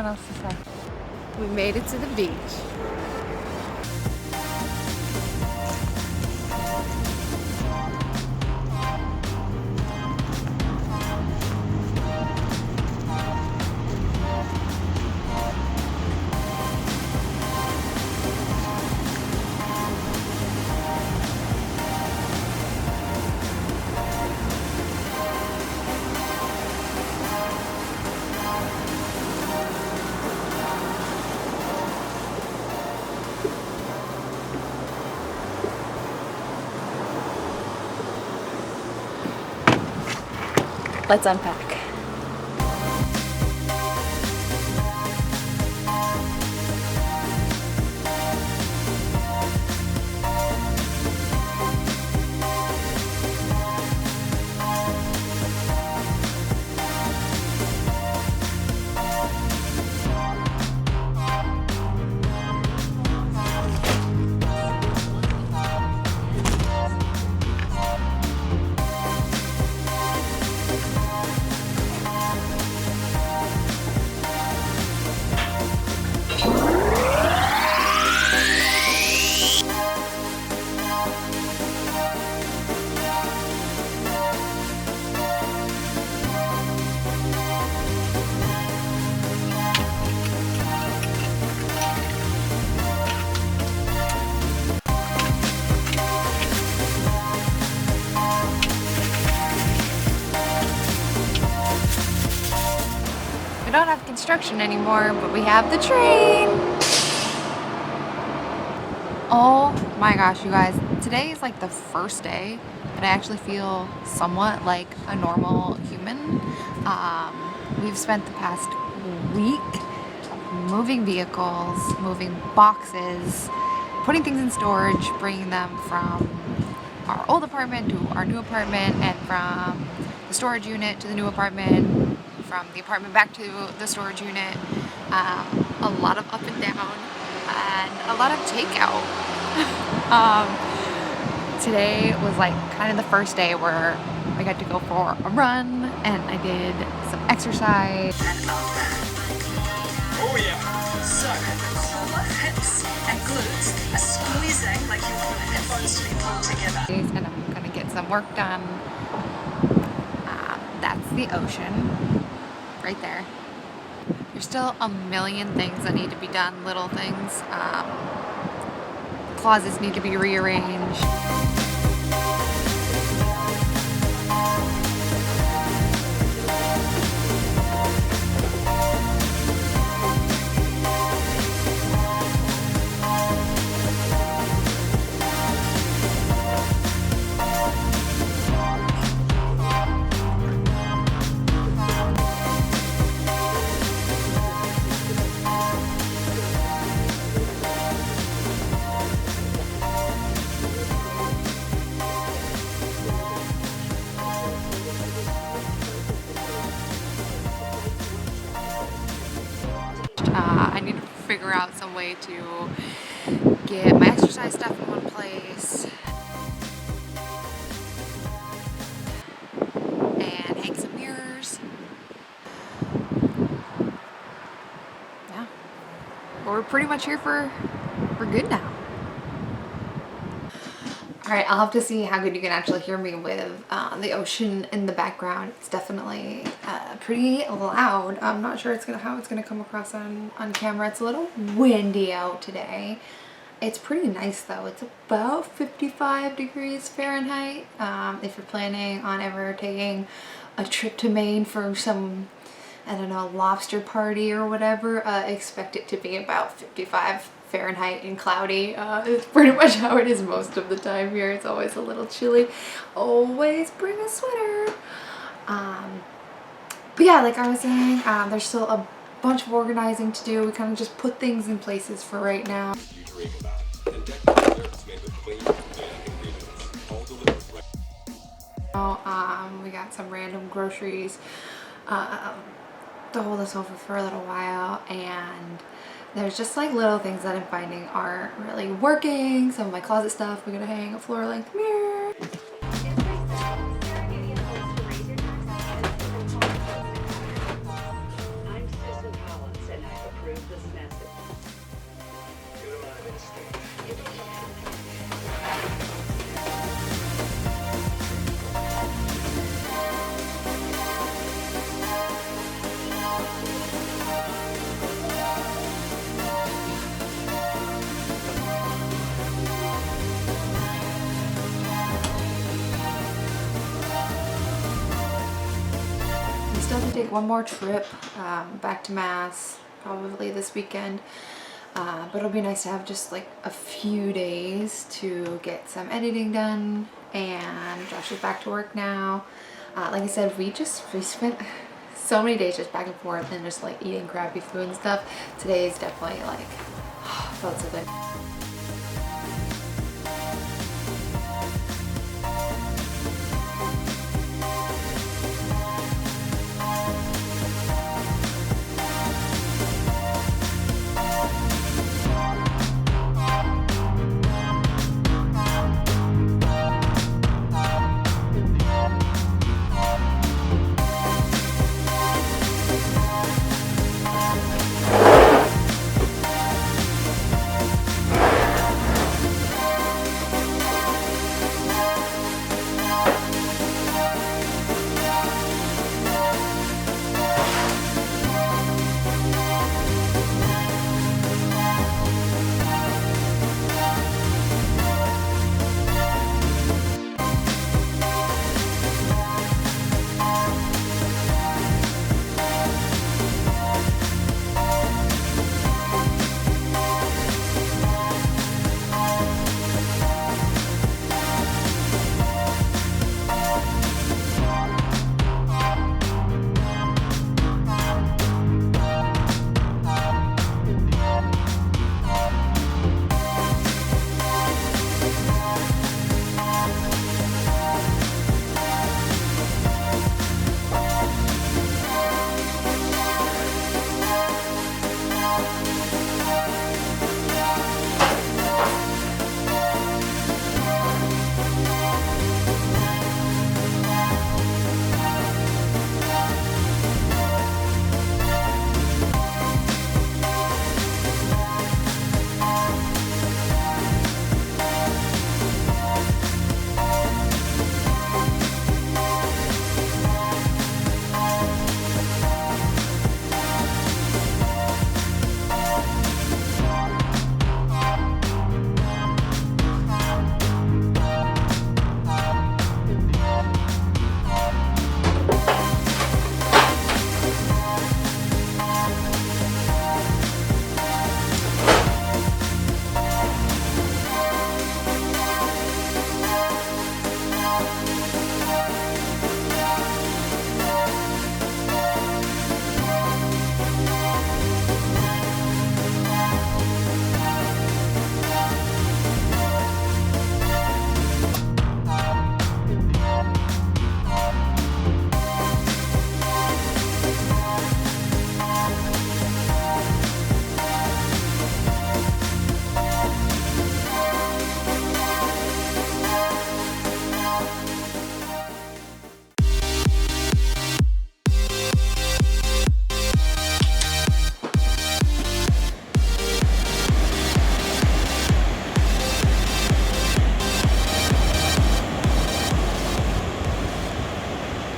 else to say. We made it to the beach. Let's unpack. We don't have construction anymore, but we have the train. Oh my gosh, you guys. Today is like the first day that I actually feel somewhat like a normal human. We've spent the past week moving vehicles, moving boxes, putting things in storage, bringing them from our old apartment to our new apartment, and from the storage unit to the new apartment, from the apartment back to the storage unit. A lot of up and down and a lot of takeout. Today was like kind of the first day where I got to go for a run and I did some exercise. Oh yeah. So, core, hips and glutes are squeezing like you want your hip bones to be pulled together. And I'm gonna get some work done. That's the ocean right there. There's still a million things that need to be done, little things. Closets need to be rearranged. I need to figure out some way to get my exercise stuff in one place and hang some mirrors. Yeah, but we're pretty much here we're good now. Alright, I'll have to see how good you can actually hear me with the ocean in the background. It's definitely pretty loud. I'm not sure how it's gonna come across on camera. It's a little windy out today. It's pretty nice though. It's about 55 degrees Fahrenheit. If you're planning on ever taking a trip to Maine for some, I don't know, lobster party or whatever, expect it to be about 55 Fahrenheit and cloudy. It's pretty much how it is most of the time here. It's always a little chilly. Always bring a sweater. But yeah, like I was saying, there's still a bunch of organizing to do. We kind of just put things in places for right now. We got some random groceries to hold us over for a little while, and there's just like little things that I'm finding aren't really working. Some of my closet stuff, we're gonna hang a floor length mirror. take one more trip back to Mass, probably this weekend. But it'll be nice to have just like a few days to get some editing done. And Josh is back to work now. Like I said, we spent so many days just back and forth and just like eating crappy food and stuff. Today is definitely like, felt so good.